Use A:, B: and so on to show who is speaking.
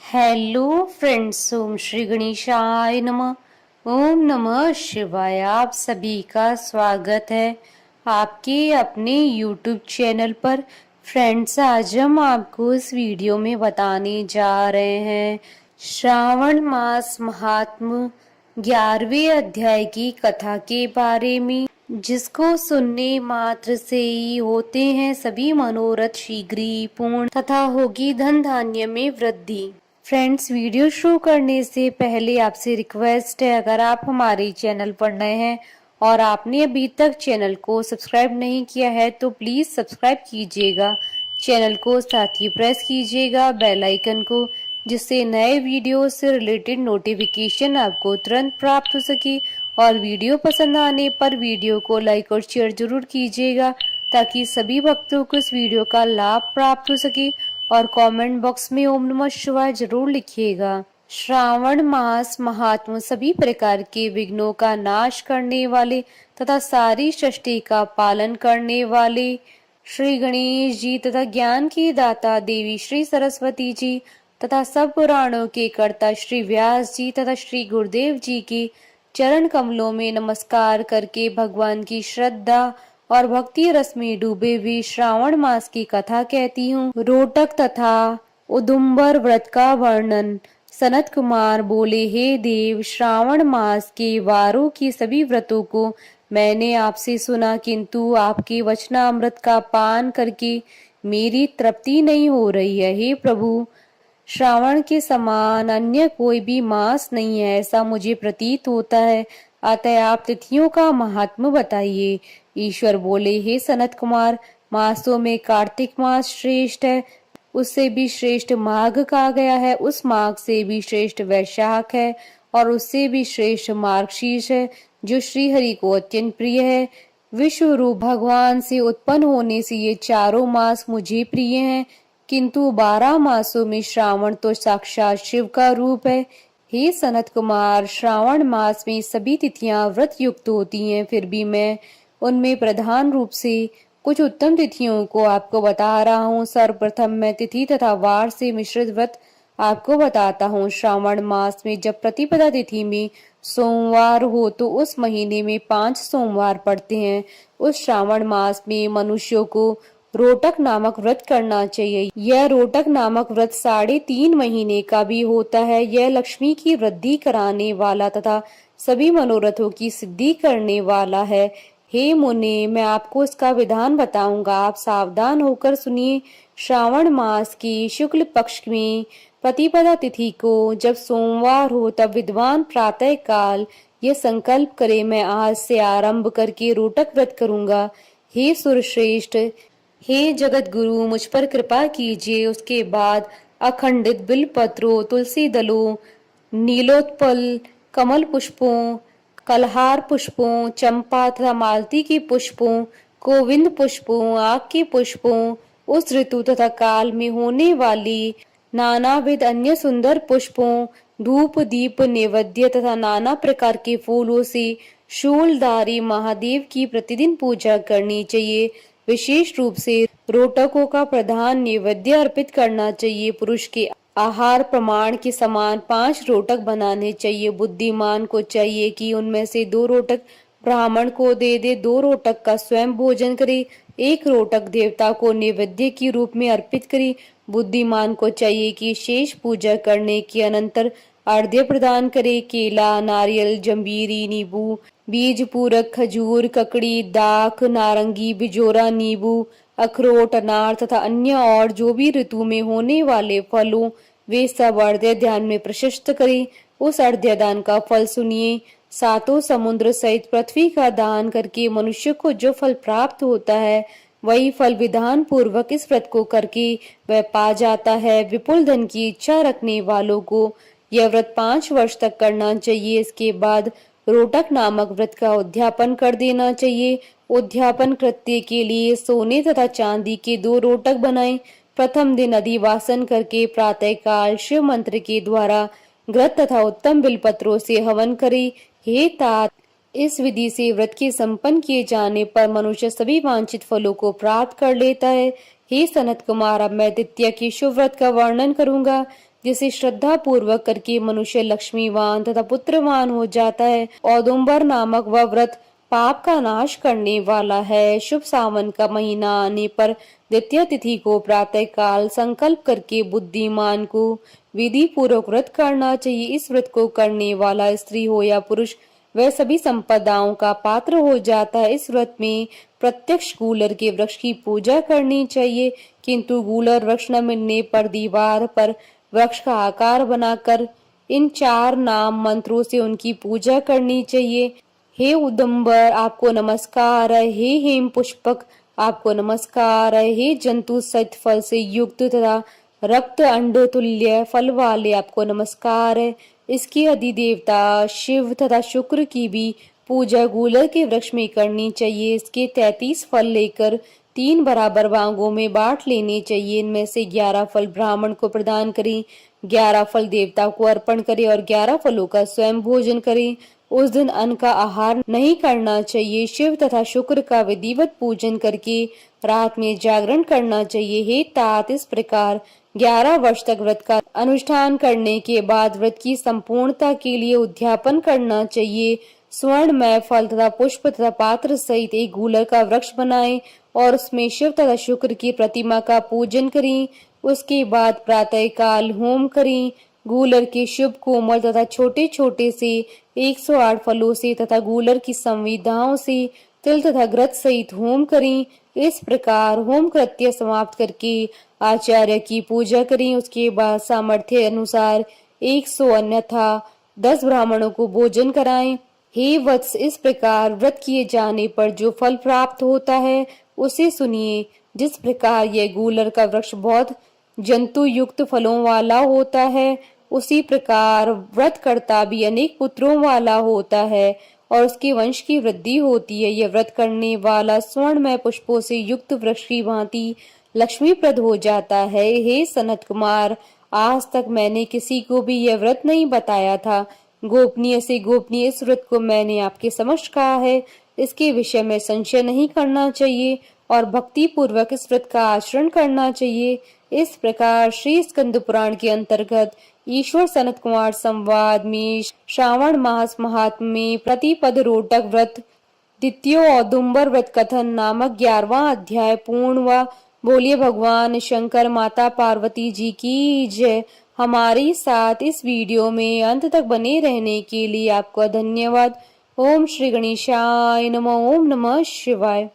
A: Hello friends, ओम श्री गणेशाय नमः। ओम नमः शिवाय। आप सभी का स्वागत है आपके अपने यूट्यूब चैनल पर। फ्रेंड्स, आज हम आपको इस वीडियो में बताने जा रहे हैं श्रावण मास महात्म्य 11वें अध्याय की कथा के बारे में, जिसको सुनने मात्र से ही होते हैं सभी मनोरथ शीघ्र ही पूर्ण तथा होगी धन धान्य में वृद्धि। फ्रेंड्स, वीडियो शुरू करने से पहले आपसे रिक्वेस्ट है, अगर आप हमारे चैनल पर नए हैं और आपने अभी तक चैनल को सब्सक्राइब नहीं किया है तो प्लीज सब्सक्राइब कीजिएगा चैनल को, साथ ही प्रेस कीजिएगा बेल आइकन को, जिससे नए वीडियो से रिलेटेड नोटिफिकेशन आपको तुरंत प्राप्त हो सके। और वीडियो पसंद आने पर वीडियो को लाइक और शेयर जरूर कीजिएगा ताकि सभी भक्तों को इस वीडियो का लाभ प्राप्त हो सके। और कमेंट बॉक्स में ओम नमः शिवाय जरूर लिखिएगा। श्रावण मास महात्मा सभी प्रकार के विघ्नों का नाश करने वाले तथा सारी सृष्टि का पालन करने वाले श्री गणेश जी तथा ज्ञान की दाता देवी श्री सरस्वती जी तथा सब पुराणों के कर्ता श्री व्यास जी तथा श्री गुरुदेव जी के चरण कमलों में नमस्कार करके भगवान की श्रद्धा और भक्ति रस में डूबे हुए श्रावण मास की कथा कहती हूँ। रोटक तथा उदुम्बर व्रत का वर्णन। सनत कुमार बोले, हे देव, श्रावण मास के वारों की सभी व्रतों को मैंने आपसे सुना, किंतु आपके वचनामृत का पान करके मेरी तृप्ति नहीं हो रही है। हे प्रभु, श्रावण के समान अन्य कोई भी मास नहीं है, ऐसा मुझे प्रतीत होता है, अतः आप तिथियों का महात्म्य बताइए। ईश्वर बोले, हे सनत कुमार, मासों में कार्तिक मास श्रेष्ठ है, उससे भी श्रेष्ठ माघ कहा गया है, उस माघ से भी श्रेष्ठ वैशाख है, और उससे भी श्रेष्ठ मार्गशीर्ष है, जो श्री हरि को अत्यंत प्रिय है। विश्व रूप भगवान से उत्पन्न होने से ये चारों मास मुझे प्रिय हैं, किंतु 12 मासों में श्रावण तो साक्षात शिव का रूप है। हे सनत कुमार, श्रावण मास में सभी तिथियां व्रत युक्त होती हैं, फिर भी मैं उनमें प्रधान रूप से कुछ उत्तम तिथियों को आपको बता रहा हूँ। सर्वप्रथम मैं तिथि तथा वार से मिश्रित व्रत आपको बताता हूँ। श्रावण मास में जब प्रतिपदा तिथि में सोमवार हो तो उस महीने में 5 सोमवार पड़ते हैं। उस श्रावण मास में मनुष्यों को रोटक नामक व्रत करना चाहिए। यह रोटक नामक व्रत 3.5 महीने का भी होता है। यह लक्ष्मी की वृद्धि कराने वाला तथा सभी मनोरथों की सिद्धि करने वाला है। हे मुने, मैं आपको इसका विधान बताऊंगा, आप सावधान होकर सुनिए। श्रावण मास की शुक्ल पक्ष में प्रतिपदा तिथि को जब सोमवार हो तब विद्वान प्रातः काल यह संकल्प करे, मैं आज से आरंभ करके रोटक व्रत करूंगा। हे सुरश्रेष्ठ, हे जगत गुरु, मुझ पर कृपा कीजिए। उसके बाद अखंडित बिलपत्रों, तुलसी दलों, नीलोत्पल, कमल पुष्पों, कलहार पुष्पों, चंपा तथा मालती के पुष्पों, गोविंद पुष्पों, आग के पुष्पों, उस ऋतु तथा काल में होने वाली नानाविध अन्य सुंदर पुष्पों, धूप दीप नैवेद्य तथा नाना प्रकार के फूलों से शूलधारी महादेव की प्रतिदिन पूजा करनी चाहिए। विशेष रूप से रोटकों का प्रधान नैवेद्य अर्पित करना चाहिए। पुरुष के आहार प्रमाण के समान 5 रोटक बनाने चाहिए। बुद्धिमान को चाहिए कि उनमें से 2 रोटक ब्राह्मण को दे दे, 2 रोटक का स्वयं भोजन करे, 1 रोटक देवता को नैवेद्य के रूप में अर्पित करे। बुद्धिमान को चाहिए कि शेष पूजा करने के अनंतर अर्घ्य प्रदान करे। केला, नारियल, जंबीरी, नींबू, बीज पूरक, खजूर, ककड़ी, दाख, नारंगी, बिजोरा, नींबू, अखरोट, अनार तथा अन्य और जो भी ऋतु में होने वाले फलों, वे सब अर्घ्य ध्यान में प्रशस्त करें। उस अर्घ्य दान का फल सुनिए। 7 समुद्र सहित पृथ्वी का दान करके मनुष्य को जो फल प्राप्त होता है, वही फल विधान पूर्वक इस व्रत को करके वह पा जाता है। विपुल धन की इच्छा रखने वालों को यह व्रत 5 वर्ष तक करना चाहिए। इसके बाद रोटक नामक व्रत का उद्यापन कर देना चाहिए। उद्यापन कृत्य के लिए सोने तथा चांदी के 2 रोटक बनाएं। प्रथम दिन अधिवासन करके प्रातः काल शिव मंत्र के द्वारा घृत तथा उत्तम बिलपत्रों से हवन करे। हे तात, इस विधि से व्रत के संपन्न किए जाने पर मनुष्य सभी वांछित फलों को प्राप्त कर लेता है। हे सनत कुमार, अब मैं द्वितीय के शुभ व्रत का वर्णन करूंगा। जिसे श्रद्धा पूर्वक करके मनुष्य लक्ष्मीवान तथा पुत्रवान हो जाता है। औदुंबर नामक वह व्रत पाप का नाश करने वाला है। शुभ सावन का महीना आने पर द्वितीय तिथि को प्रातः काल संकल्प करके बुद्धिमान को विधि पूर्वक व्रत करना चाहिए। इस व्रत को करने वाला स्त्री हो या पुरुष वह सभी संपदाओं का पात्र हो जाता है। इस व्रत में प्रत्यक्ष गूलर के वृक्ष की पूजा करनी चाहिए, किंतु गूलर वृक्ष न मिलने पर दीवार पर वृक्ष का आकार बनाकर इन 4 नाम मंत्रों से उनकी पूजा करनी चाहिए। हे उदंबर आपको नमस्कार है, हे हेम पुष्पक आपको नमस्कार है, हे जंतु सहित फल से युक्त तथा रक्त अंड तुल्य फल वाले आपको नमस्कार है। इसके अधिदेवता शिव तथा शुक्र की भी पूजा गूलर के वृक्ष में करनी चाहिए। इसके 33 फल लेकर 3 बराबर भागों में बांट लेने चाहिए। इनमें से 11 फल ब्राह्मण को प्रदान करें, 11 फल देवता को अर्पण करें और 11 फलों का स्वयं भोजन करें। उस दिन अन्न का आहार नहीं करना चाहिए। शिव तथा शुक्र का विधिवत पूजन करके रात में जागरण करना चाहिए। हे तात, इस प्रकार 11 वर्ष तक व्रत का अनुष्ठान करने के बाद व्रत की संपूर्णता के लिए उद्यापन करना चाहिए। स्वर्णमय फल तथा पुष्प तथा पात्र सहित एक गूलर का वृक्ष बनाएं और उसमें शिव तथा शुक्र की प्रतिमा का पूजन करें। उसके बाद प्रातः काल होम करें। गूलर के शुभ कोमल तथा छोटे छोटे से 108 फलों से तथा गूलर की संविधाओं से तिल तथा घृत सहित होम करें। इस प्रकार होम कृत्य समाप्त करके आचार्य की पूजा करें। उसके बाद सामर्थ्य अनुसार 100 अन्यथा 10 ब्राह्मणों को भोजन कराएं। हे वत्स, इस प्रकार व्रत किए जाने पर जो फल प्राप्त होता है उसे सुनिए। जिस प्रकार यह गूलर का वृक्ष बहुत जंतु युक्त फलों वाला होता है, उसी प्रकार व्रत करता भी अनेक पुत्रों वाला होता है और उसके वंश की वृद्धि होती है। यह व्रत करने वाला स्वर्णमय पुष्पों से युक्त वृक्ष की भांति लक्ष्मीप्रद हो जाता है। हे सनत कुमार, आज तक मैंने किसी को भी यह व्रत नहीं बताया था। गोपनीय से गोपनीय इस व्रत को मैंने आपके समक्ष कहा है। इसके विषय में संशय नहीं करना चाहिए और भक्ति पूर्वक इस व्रत का आचरण करना चाहिए। इस प्रकार श्री स्कंद पुराण के अंतर्गत ईश्वर सनत कुमार संवाद में श्रावण मास महात्म्य में प्रतिपद रोटक व्रत द्वितीय औदुंबर व्रत कथन नामक 11वां अध्याय पूर्ण हुआ। बोलिए भगवान शंकर माता पार्वती जी की जय। हमारे साथ इस वीडियो में अंत तक बने रहने के लिए आपका धन्यवाद। ओम श्री गणेशाय नमः। ओम नमः शिवाय।